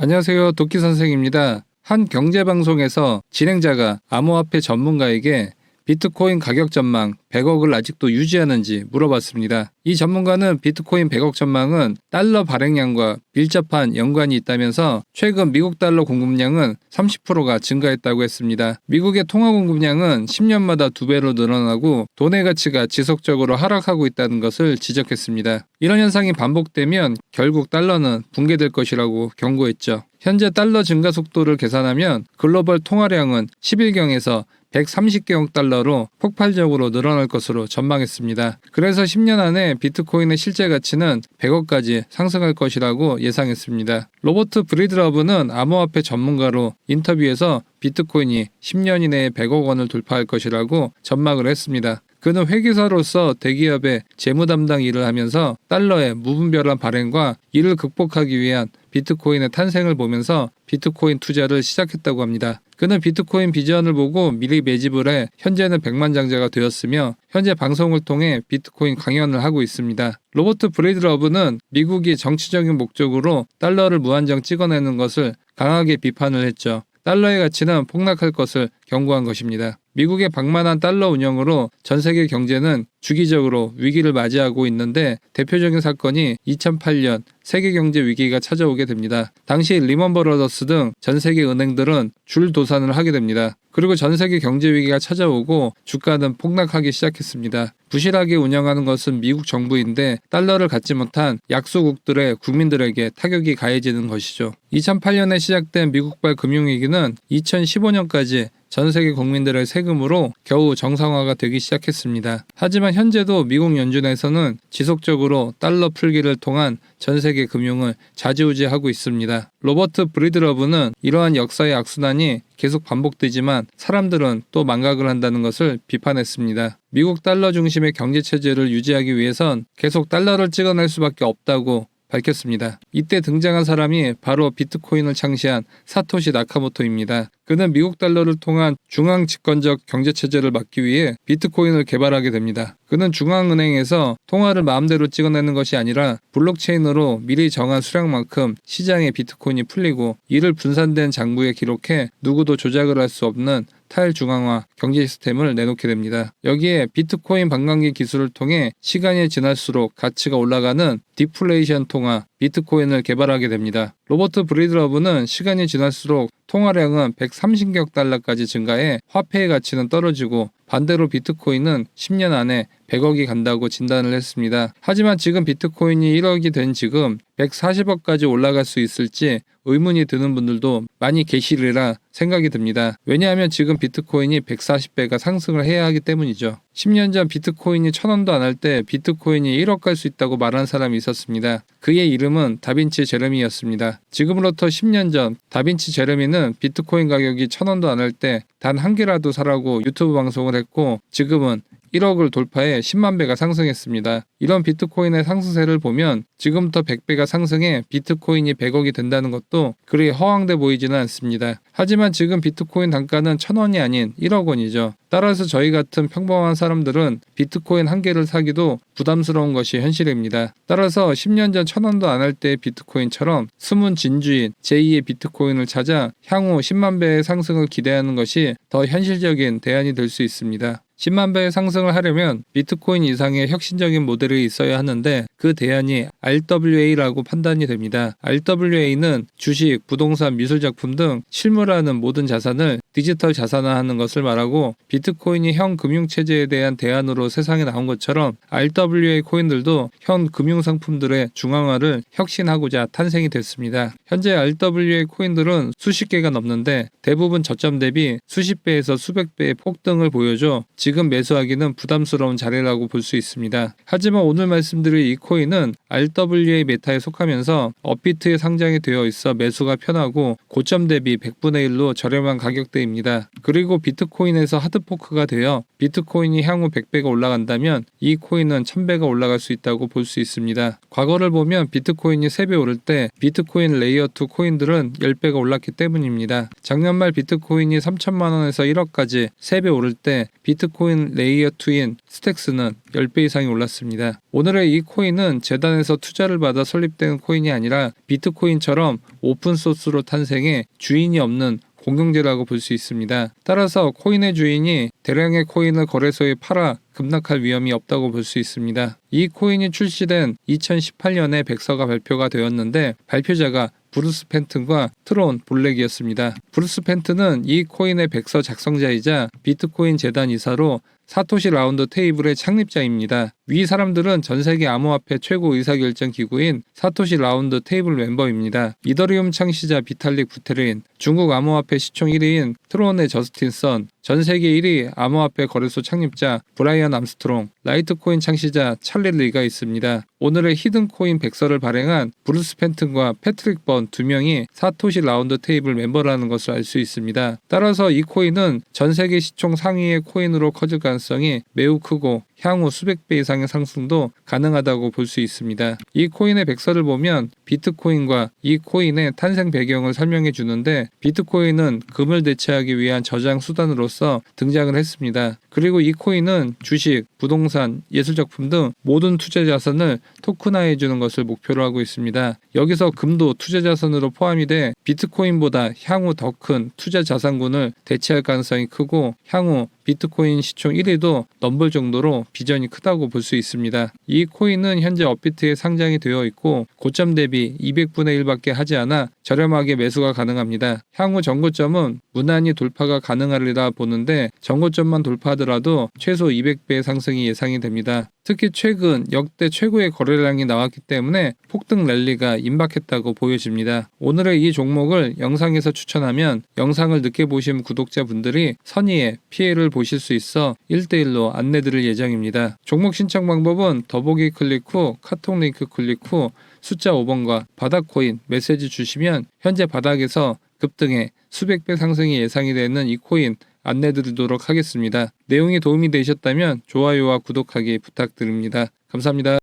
안녕하세요. 도끼 선생입니다. 한 경제방송에서 진행자가 암호화폐 전문가에게 비트코인 가격 전망 100억을 아직도 유지하는지 물어봤습니다. 이 전문가는 비트코인 100억 전망은 달러 발행량과 밀접한 연관이 있다면서 최근 미국 달러 공급량은 30%가 증가했다고 했습니다. 미국의 통화 공급량은 10년마다 2배로 늘어나고 돈의 가치가 지속적으로 하락하고 있다는 것을 지적했습니다. 이런 현상이 반복되면 결국 달러는 붕괴될 것이라고 경고했죠. 현재 달러 증가 속도를 계산하면 글로벌 통화량은 10일경에서 130개억 달러로 폭발적으로 늘어날 것으로 전망했습니다. 그래서 10년 안에 비트코인의 실제 가치는 100억까지 상승할 것이라고 예상했습니다. 로버트 브리드러브는 암호화폐 전문가로 인터뷰에서 비트코인이 10년 이내에 100억 원을 돌파할 것이라고 전망을 했습니다. 그는 회계사로서 대기업의 재무 담당 일을 하면서 달러의 무분별한 발행과 이를 극복하기 위한 비트코인의 탄생을 보면서 비트코인 투자를 시작했다고 합니다. 그는 비트코인 비전을 보고 미리 매집을 해 현재는 백만장자가 되었으며 현재 방송을 통해 비트코인 강연을 하고 있습니다. 로버트 브리드러브는 미국이 정치적인 목적으로 달러를 무한정 찍어내는 것을 강하게 비판을 했죠. 달러의 가치는 폭락할 것을 경고한 것입니다. 미국의 방만한 달러 운영으로 전 세계 경제는 주기적으로 위기를 맞이하고 있는데 대표적인 사건이 2008년 세계 경제 위기가 찾아오게 됩니다. 당시 리먼 브러더스 등 전 세계 은행들은 줄도산을 하게 됩니다. 그리고 전 세계 경제 위기가 찾아오고 주가는 폭락하기 시작했습니다. 부실하게 운영하는 것은 미국 정부인데 달러를 갖지 못한 약소국들의 국민들에게 타격이 가해지는 것이죠. 2008년에 시작된 미국발 금융위기는 2015년까지 전 세계 국민들의 세금으로 겨우 정상화가 되기 시작했습니다. 하지만 현재도 미국 연준에서는 지속적으로 달러 풀기를 통한 전 세계 금융을 좌지우지하고 있습니다. 로버트 브리드러브는 이러한 역사의 악순환이 계속 반복되지만 사람들은 또 망각을 한다는 것을 비판했습니다. 미국 달러 중심의 경제 체제를 유지하기 위해선 계속 달러를 찍어낼 수밖에 없다고 밝혔습니다. 이때 등장한 사람이 바로 비트코인을 창시한 사토시 나카모토입니다. 그는 미국 달러를 통한 중앙 집권적 경제체제를 막기 위해 비트코인을 개발하게 됩니다. 그는 중앙은행에서 통화를 마음대로 찍어내는 것이 아니라 블록체인으로 미리 정한 수량만큼 시장에 비트코인이 풀리고 이를 분산된 장부에 기록해 누구도 조작을 할 수 없는 탈중앙화 경제 시스템을 내놓게 됩니다. 여기에 비트코인 반감기 기술을 통해 시간이 지날수록 가치가 올라가는 디플레이션 통화 비트코인을 개발하게 됩니다. 로버트 브리드러브는 시간이 지날수록 통화량은 130억 달러까지 증가해 화폐의 가치는 떨어지고 반대로 비트코인은 10년 안에 100억이 간다고 진단을 했습니다. 하지만 지금 비트코인이 1억이 된 지금 140억까지 올라갈 수 있을지 의문이 드는 분들도 많이 계시리라 생각이 듭니다. 왜냐하면 지금 비트코인이 140배가 상승을 해야 하기 때문이죠. 10년 전 비트코인이 1000원도 안 할 때 비트코인이 1억 갈 수 있다고 말한 사람이 있었습니다. 그의 이름은 다빈치 제레미였습니다. 지금으로부터 10년 전 다빈치 제레미는 비트코인 가격이 1000원도 안 할 때 단 한 개라도 사라고 유튜브 방송을 했고 지금은 1억을 돌파해 10만 배가 상승했습니다. 이런 비트코인의 상승세를 보면 지금부터 100배가 상승해 비트코인이 100억이 된다는 것도 그리 허황돼 보이지는 않습니다. 하지만 지금 비트코인 단가는 1000원이 아닌 1억 원이죠. 따라서 저희 같은 평범한 사람들은 비트코인 한 개를 사기도 부담스러운 것이 현실입니다. 따라서 10년 전 1000원도 안 할 때의 비트코인처럼 숨은 진주인 제2의 비트코인을 찾아 향후 10만 배의 상승을 기대하는 것이 더 현실적인 대안이 될 수 있습니다. 10만 배의 상승을 하려면 비트코인 이상의 혁신적인 모델이 있어야 하는데 그 대안이 RWA라고 판단이 됩니다. RWA는 주식, 부동산, 미술작품 등 실물하는 모든 자산을 디지털 자산화하는 것을 말하고 비트코인이 현 금융체제에 대한 대안으로 세상에 나온 것처럼 RWA 코인들도 현 금융상품들의 중앙화를 혁신하고자 탄생이 됐습니다. 현재 RWA 코인들은 수십 개가 넘는데 대부분 저점 대비 수십 배에서 수백 배의 폭등을 보여줘 지금 매수하기는 부담스러운 자리라고 볼 수 있습니다. 하지만 오늘 말씀드릴 이 코인은 RWA 메타에 속하면서 업비트에 상장이 되어 있어 매수가 편하고 고점 대비 100분의 1로 저렴한 가격대입니다. 그리고 비트코인에서 하드포크가 되어 비트코인이 향후 100배가 올라간다면 이 코인은 1000배가 올라갈 수 있다고 볼 수 있습니다. 과거를 보면 비트코인이 3배 오를 때 비트코인 레이어 2 코인들은 10배가 올랐기 때문입니다. 작년 말 비트코인이 3천만 원에서 1억까지 3배 오를 때 비트코인 레이어 2인 스택스는 10배 이상이 올랐습니다. 오늘의 이 코인은 재단에서 투자를 받아 설립된 코인이 아니라 비트코인처럼 오픈소스로 탄생해 주인이 없는 공용제라고 볼 수 있습니다. 따라서 코인의 주인이 대량의 코인을 거래소에 팔아 급락할 위험이 없다고 볼 수 있습니다. 이 코인이 출시된 2018년에 백서가 발표가 되었는데 발표자가 브루스 펜튼과 트론 볼렉이었습니다. 브루스 펜튼은 이 코인의 백서 작성자이자 비트코인 재단 이사로 사토시 라운드 테이블의 창립자입니다. 위 사람들은 전 세계 암호화폐 최고 의사결정 기구인 사토시 라운드 테이블 멤버입니다. 이더리움 창시자 비탈릭 부테린, 중국 암호화폐 시총 1위인 트론의 저스틴 선, 전 세계 1위 암호화폐 거래소 창립자 브라이언 암스트롱, 라이트코인 창시자 찰리 리가 있습니다. 오늘의 히든코인 백서를 발행한 브루스 펜튼과 패트릭 번 두 명이 사토시 라운드 테이블 멤버라는 것을 알 수 있습니다. 따라서 이 코인은 전 세계 시총 상위의 코인으로 커질 가능성이 매우 크고 향후 수백 배 이상의 상승도 가능하다고 볼 수 있습니다. 이 코인의 백서를 보면 비트코인과 이 코인의 탄생 배경을 설명해 주는데 비트코인은 금을 대체하기 위한 저장 수단으로서 등장을 했습니다. 그리고 이 코인은 주식, 부동산, 예술작품 등 모든 투자 자산을 토큰화해 주는 것을 목표로 하고 있습니다. 여기서 금도 투자 자산으로 포함이 돼 비트코인보다 향후 더 큰 투자 자산군을 대체할 가능성이 크고 향후 비트코인 시총 1위도 넘볼 정도로 비전이 크다고 볼 수 있습니다. 이 코인은 현재 업비트에 상장이 되어 있고 고점 대비 200분의 1밖에 하지 않아 저렴하게 매수가 가능합니다. 향후 전고점은 무난히 돌파가 가능하리라 보는데 전고점만 돌파하더라도 최소 200배의 상승이 예상이 됩니다. 특히 최근 역대 최고의 거래량이 나왔기 때문에 폭등 랠리가 임박했다고 보여집니다. 오늘의 이 종목을 영상에서 추천하면 영상을 늦게 보신 구독자분들이 선의의 피해를 보실 수 있어 1대1로 안내드릴 예정입니다. 종목 신청 방법은 더보기 클릭 후 카톡 링크 클릭 후 숫자 5번과 바닥코인 메시지 주시면 현재 바닥에서 급등해 수백 배 상승이 예상이 되는 이 코인 안내드리도록 하겠습니다. 내용이 도움이 되셨다면 좋아요와 구독하기 부탁드립니다. 감사합니다.